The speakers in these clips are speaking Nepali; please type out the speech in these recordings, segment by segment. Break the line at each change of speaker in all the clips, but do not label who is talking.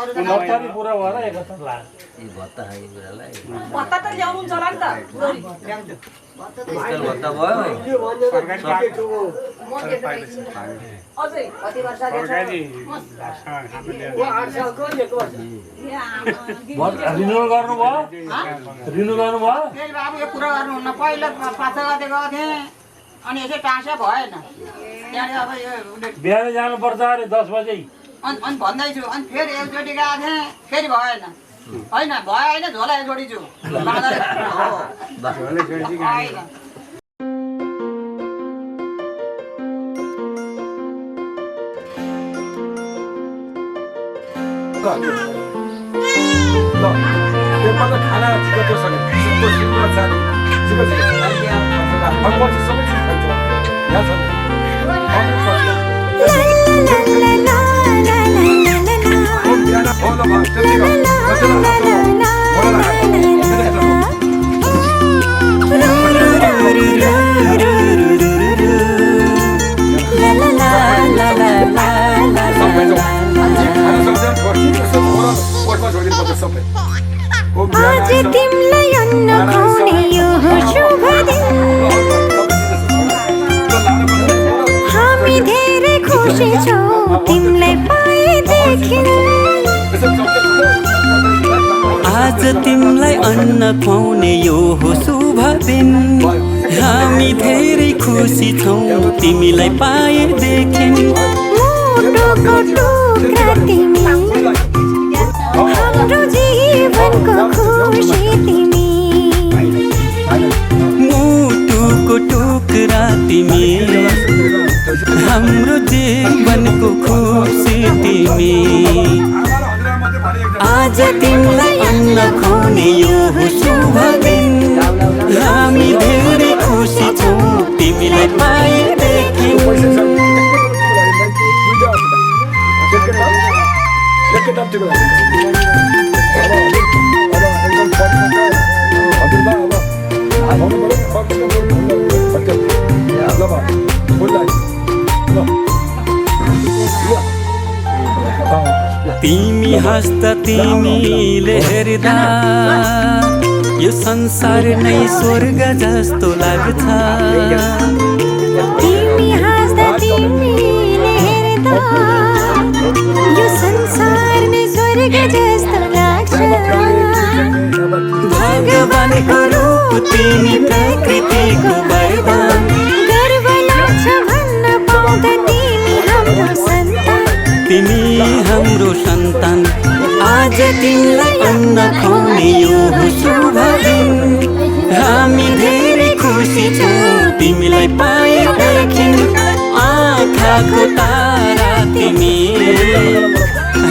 नर्सरी पुरा भएर 71 लाख
यी भत्ता खाने कुरालाई
भत्ता त ल्याउनु हुन्छ होला नि त
स्कुल भत्ता भयो
सरकारी पाएको
अझै कति वर्ष
सरकारी रिन्युअल गर्नुभयो रिन्यु गर्नुभयो
फेरि बाबु यो कुरा गर्नुहुन्न पहिला 5 गते गएको थिएँ अनि यसै टाँसा भएन त्यहाँदेखि अब यो
बिहान जानुपर्छ अरे 10 बजे
अनि भन्दैछु अनि फेरि एकचोटि गएको थिएँ फेरि भएन होइन भयो होइन झोला जोडिछु
खाना छिटो सक्यो छिटो छिटो जाने छिटो छिटो भगवान सबै चिज खान्छ यहाँ छ
आज तिमीलाई अन्न खुवाउने यो शुभ दिन हामी धेरै खुसी छौँ तिमीलाई पाएदेखि
आज तिमीलाई अन्न खुवाउने यो हो शुभ दिन हामी धेरै खुसी छौँ तिमीलाई पाएदेखि
मुटुको टुक्रा तिमी हाम्रो जीवनको खुसी तिमी
मुटुको टुक्रा तिमी हाम्रो जीवनको खुसी तिमी आज तिमीलाई अन्न खुवाउने यो हो शुभ दिन हामी धेरै खुसी छौँ तिमीलाई पाएदेखि तिमी हाँस्दा तिमीले हेर्दा यो संसार नै स्वर्ग जस्तो लाग्छ
तिमी हाँस्दा तिमीले हेर्दा यो संसार नै स्वर्ग जस्तो लाग्छ
भगवानको रूप तिमी प्रकृतिको वरदान
गर्व लाग्छ भन्न पाउँदा तिमी हाम्रो सन्तान
तिमी हाम्रो सन्तान आज तिमीलाई अन्न खुवाउने यो हो शुभ दिन हामी धेरै खुसी छौँ तिमीलाई पाएदेखि आँखाको तारा तिमी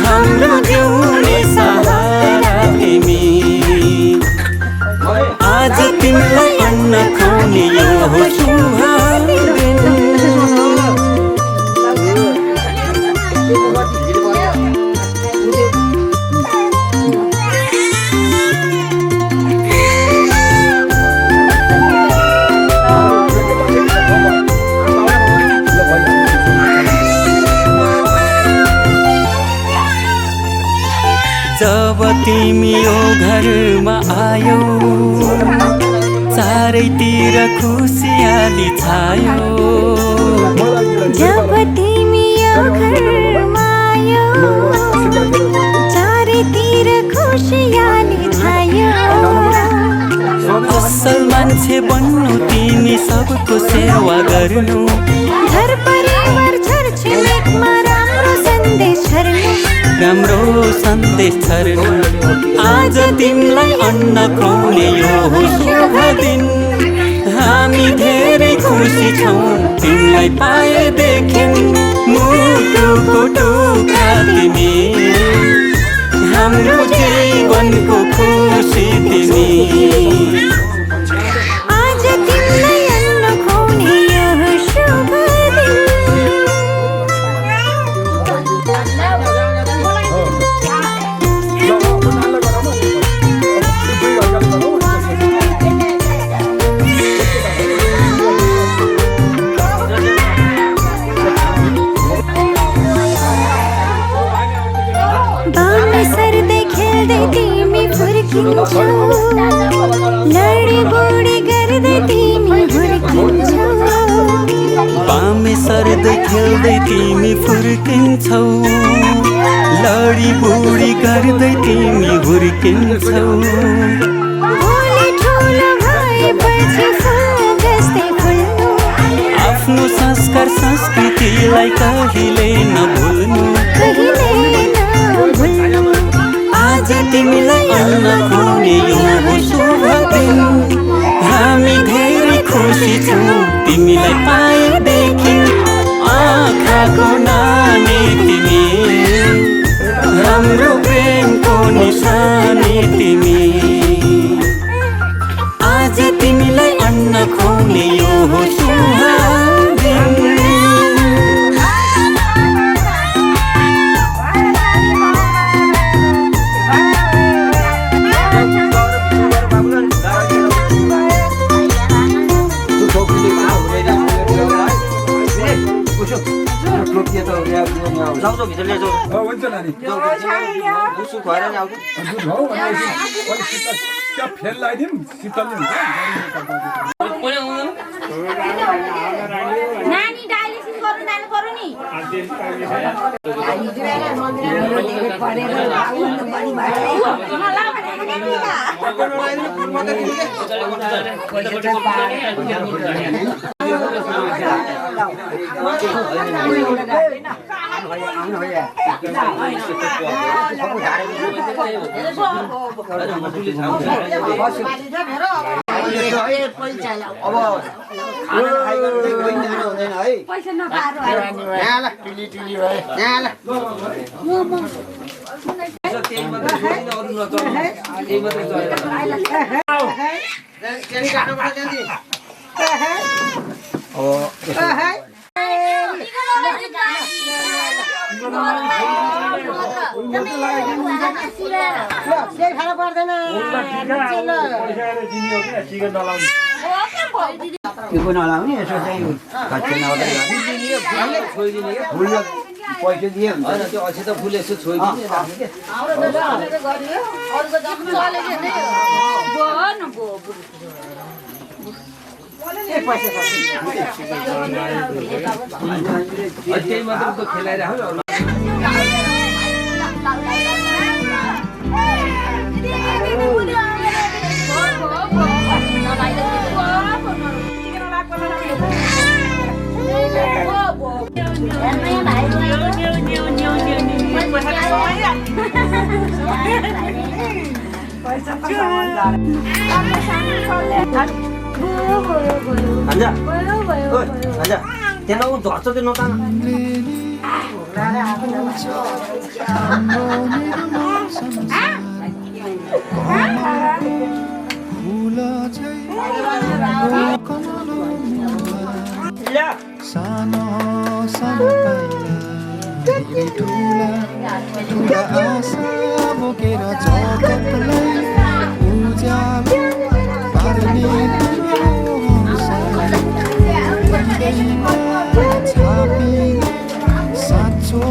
हाम्रो जिउने सहारा तिमी आज तिमीलाई अन्न खुवाउने यो हो शुभ दिन जब तिमी यो घरमा आयो चारैतिर खुसियाली छायो
जब तिमी यो घरमा आयो चारैतिर खुसियाली छायो
असल मान्छे बन्नु तिमी सबको सेवा गर्नु
घर परिवार छरछिमेकमा राम्रो सन्देश छर्नु
आज तिमीलाई अन्न खुवाउने यो हो शुभ दिन हामी धेरै खुसी छौँ तिमीलाई पाएदेखि मुटुको टुक्रा तिमी हाम्रो जीवनको खुसी तिमी
आज तिमीलाई अन्न खुवाउने यो शुभ दिन
बोल्दै तिमी फुर्किन्छौ लडी बुढी गर्दै तिमी हुर्किन्छौ
भोलि ठुलो भएपछि फुल जस्तै फुल्नु
आफ्नो संस्कार संस्कृतिलाई कहिले नभुल्नु आज तिमीलाई अन्न खुवाउने यो शुभ दिन हामी धेरै खुसी छौँ तिमीलाई पाएदेखि आँखाको नानी तिमी राम्रो प्रेमको निशानी तिमी आज तिमीलाई अन्न खुवाउने यो शुभ दिन
लाउँछौ भित्र ल्याउँछौ
हुन्छ नानी
उसु खुवाएर नि आउँछु
दुध हो भनेपछि अनि शीतल क्या फेल लगाइदिउँ शीतल नि हुन्छ
नानी डायलिसिस गर्नु जानु पर्यो नि पैसा
नलाउने यसो चाहिँ पैसा दिए हुन्छ त्यो अझै त फुल यसो छोइदिने त्यही मात्र त खेलाइराख्यो त्यहाँ झर्छ त्यो नतान
सानो सानो पाइला धेरै ठुला ठुला आशा बोकेर जगतलाई उज्यालो पार्ने छापिने साँचो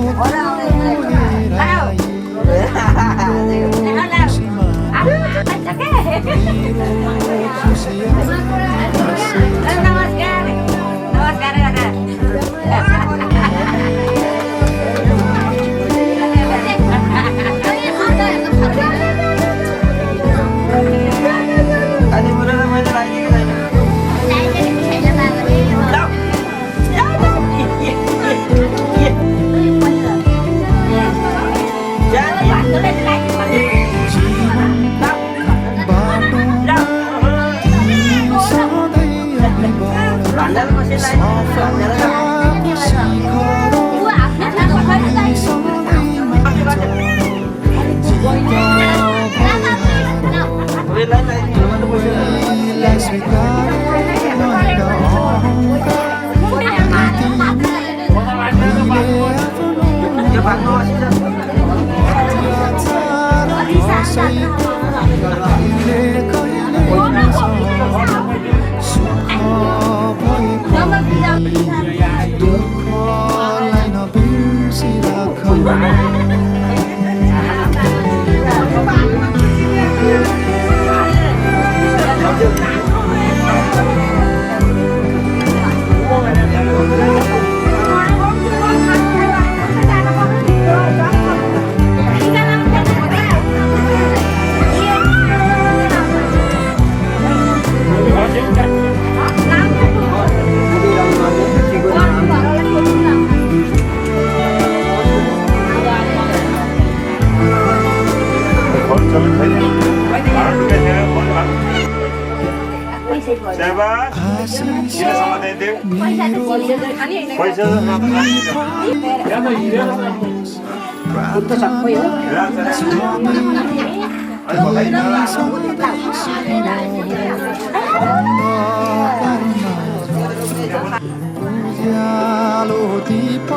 उज्यालो दीप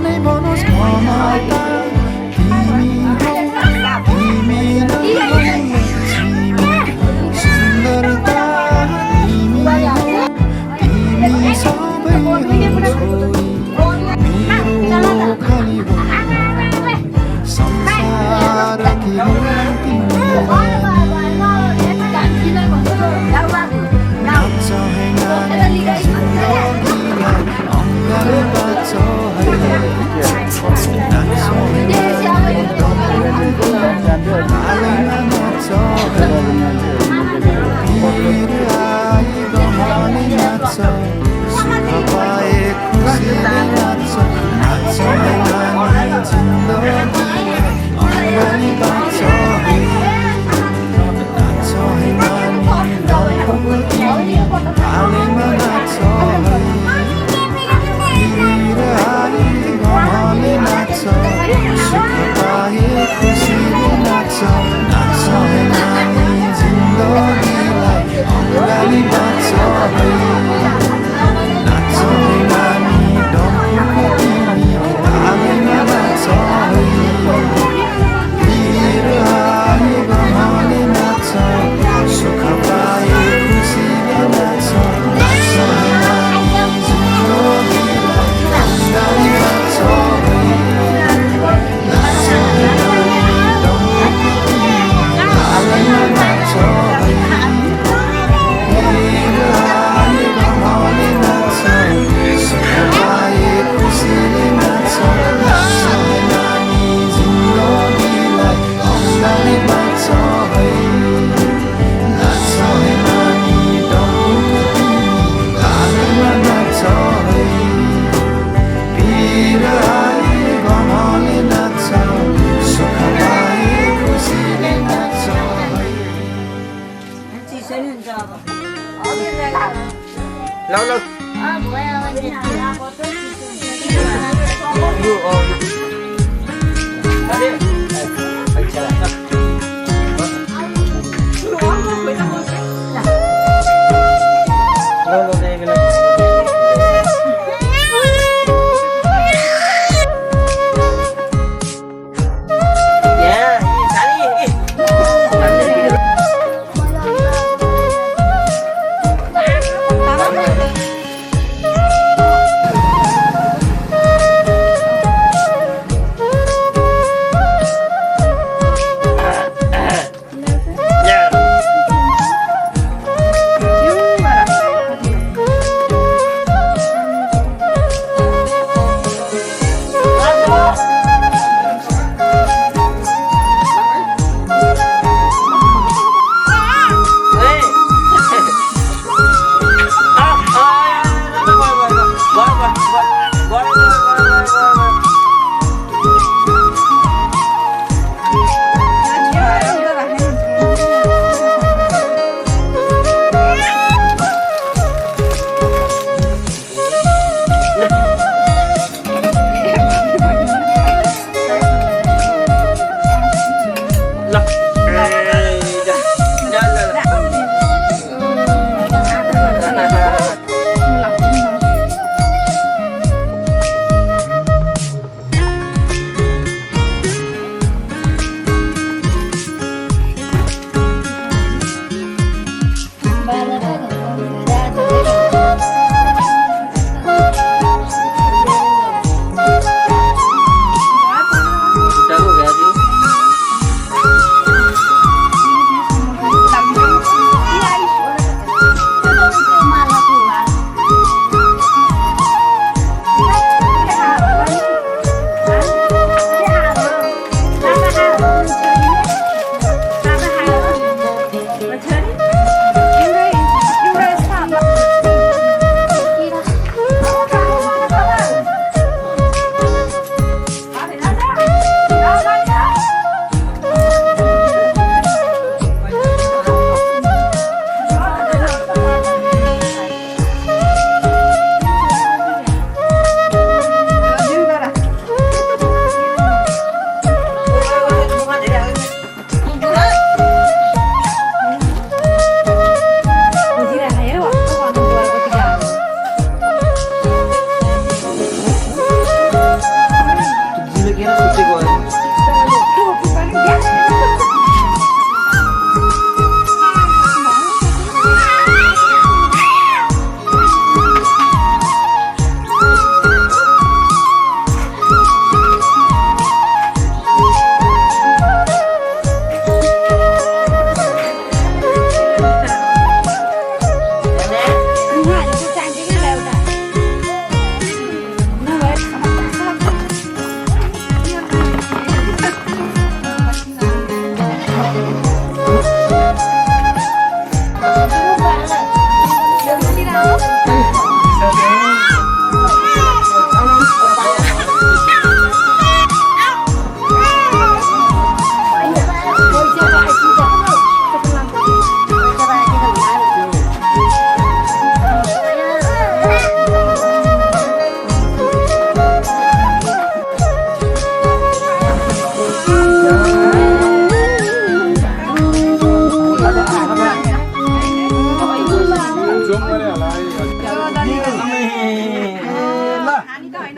नै बनोस् घनता तिमी नै सुन्दरता तिमी सबै हो छोरी मेरो खाली हो संसार नाच है नानी जिन्दगीलाई अङ्गाले बाँच है आलैमा नाच है भिर आई रमाउने नाच सुख पाए खुसीले नाच नाच है नानी जिन्दगीलाई अङ्गाले बाँच है नाच है नानी आलैमा नाच है भिर आई रमाउने नाच सुख पाए खुसीले नाच नाच है नानी जिन्दगीलाई अङ्गाले बाँच है नाच है नानी डम्फुको तिमी आलैमा नाच है भिर आई रमाउने नाच सुख पाए खुसीले नाच नाच है नानी जिन्दगीलाई अङ्गाले बाँच है नाच है नानी डम्फुको तिमी आलैमा नाच है भिर आई रमाउने नाच सुख पाए खुसीले नाच नाच है नानी जिन्दगीलाई अङ्गाले बाँच है नाच है नानी डम्फुको तिमी आलैमा नाच है भिर आई रमाउने नाच सुख पाए खुसीले नाच है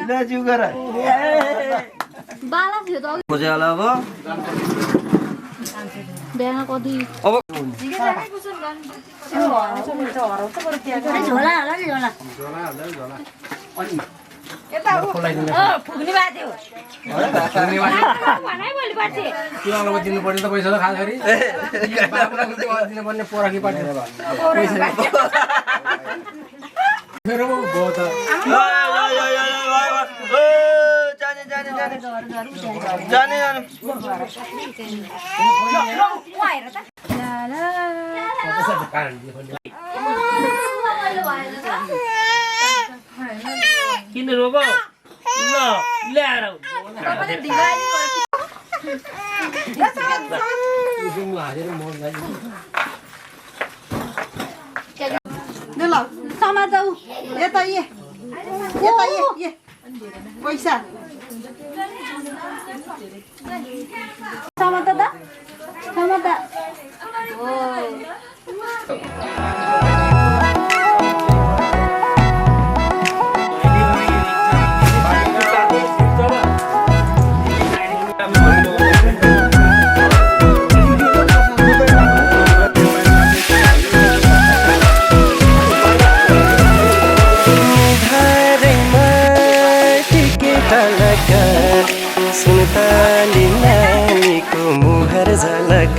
दाजु गर
बाला थियो त
खोजे होला अब
बिहान कति
अब
झोला होला नि झोला फुक्ने बाध्यो भनाइ बोली पर्छ
किनौलोमा दिनुपर्ने त पैसा त खास गरी बाबुलाई दिनुपर्ने पोराकी पार्टी फेरि म गयो त
जाने
किन रोग ल ल्याएर
ल समाज जाऊ यता ये पैसा
समाता
सुनताली नानीको मुहार झलक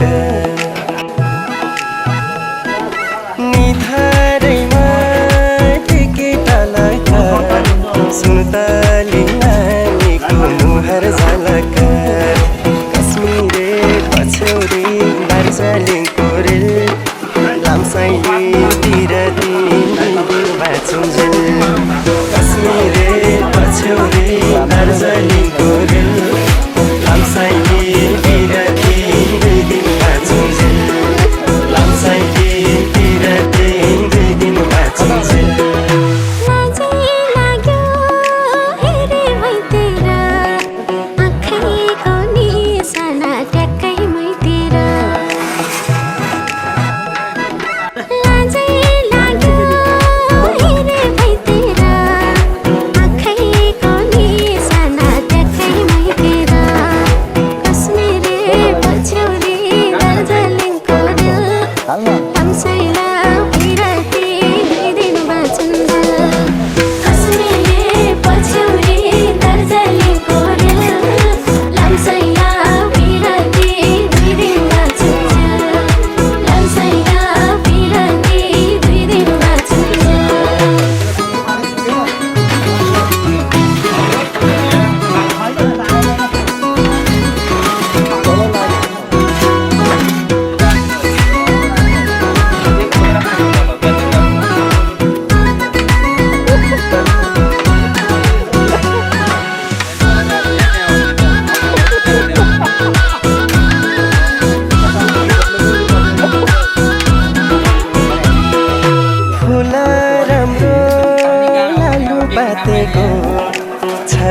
निधारैमा टिकेटलक सुनताली नानीको मुहार झलक कश्मीरे पछौरे दार्जिलिङको रेल लामसाइतिर बाँचुन्जेल कश्मीरे पछौरे दार्जिलिङको रेल लामसाइले बिरती दुई दिन बाँचुन्जेल लामसाइले बिरती दुई दिन बाँचुन्जेल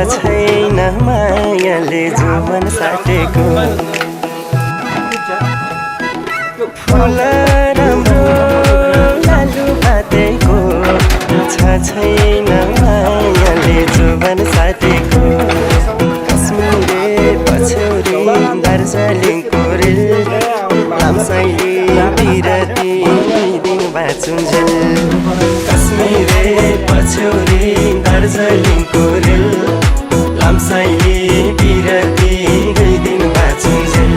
छैन मायाले जुमन साटेको फुल राम्रो लालु पातेको छैन मायाले जुमन साटेको कश्मीरे पछौरे दार्जिलिङको रेल लामसाइले बिरती दिन बाँचुन्जेल कश्मीरे पछौरे दार्जिलिङको रेल लामसाइले बिरती दुई दिन बाँचुन्जेल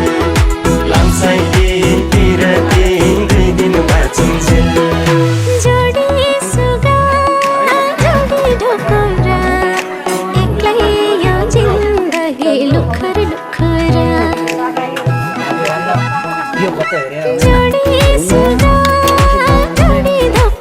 लामसाइले बिरती दुई दिन बाँचुन्जेल
जोडी सुगा जोडी ढोकरा एक्लै यो जिन्दगी लुखर जोडी सुगा जोडी ढोकरा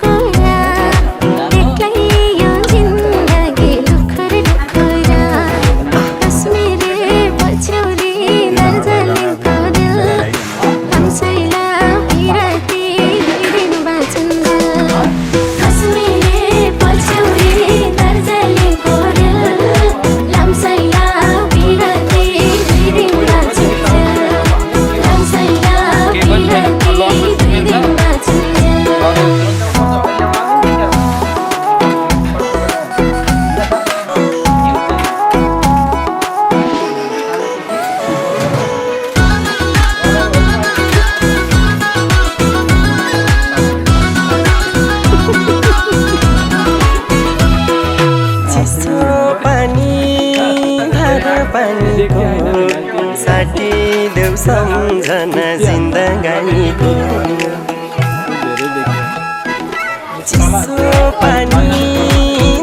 सम्झना जिन्दगानीको चिसो पानी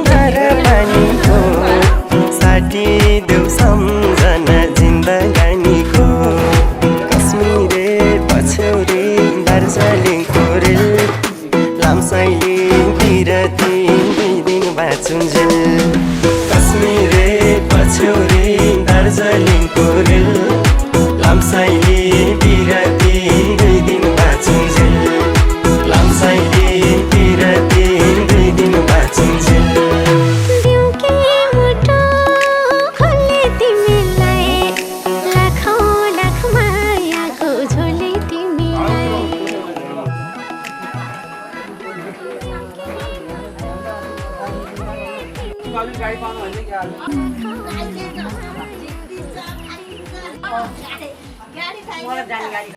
धार पानीको साटिदेऊ सम्झना जिन्दगानीको कश्मीरे पछ्यौरी दार्जिलिङको रेल लामसाइले पिरती 2 दिन बाँचुन्जेल कश्मीरे पछ्यौरी दार्जिलिङको रेल लामसाइले पिरती 2 दिन बाँचुन्जेल लामसाइले पिरती 2 दिन बाँचुन्जेल
दिउँकी मुटो खोले तिमीलाई लाखौँ लाख मायाको झोले तिमीलाई
मलाई जाने गाडी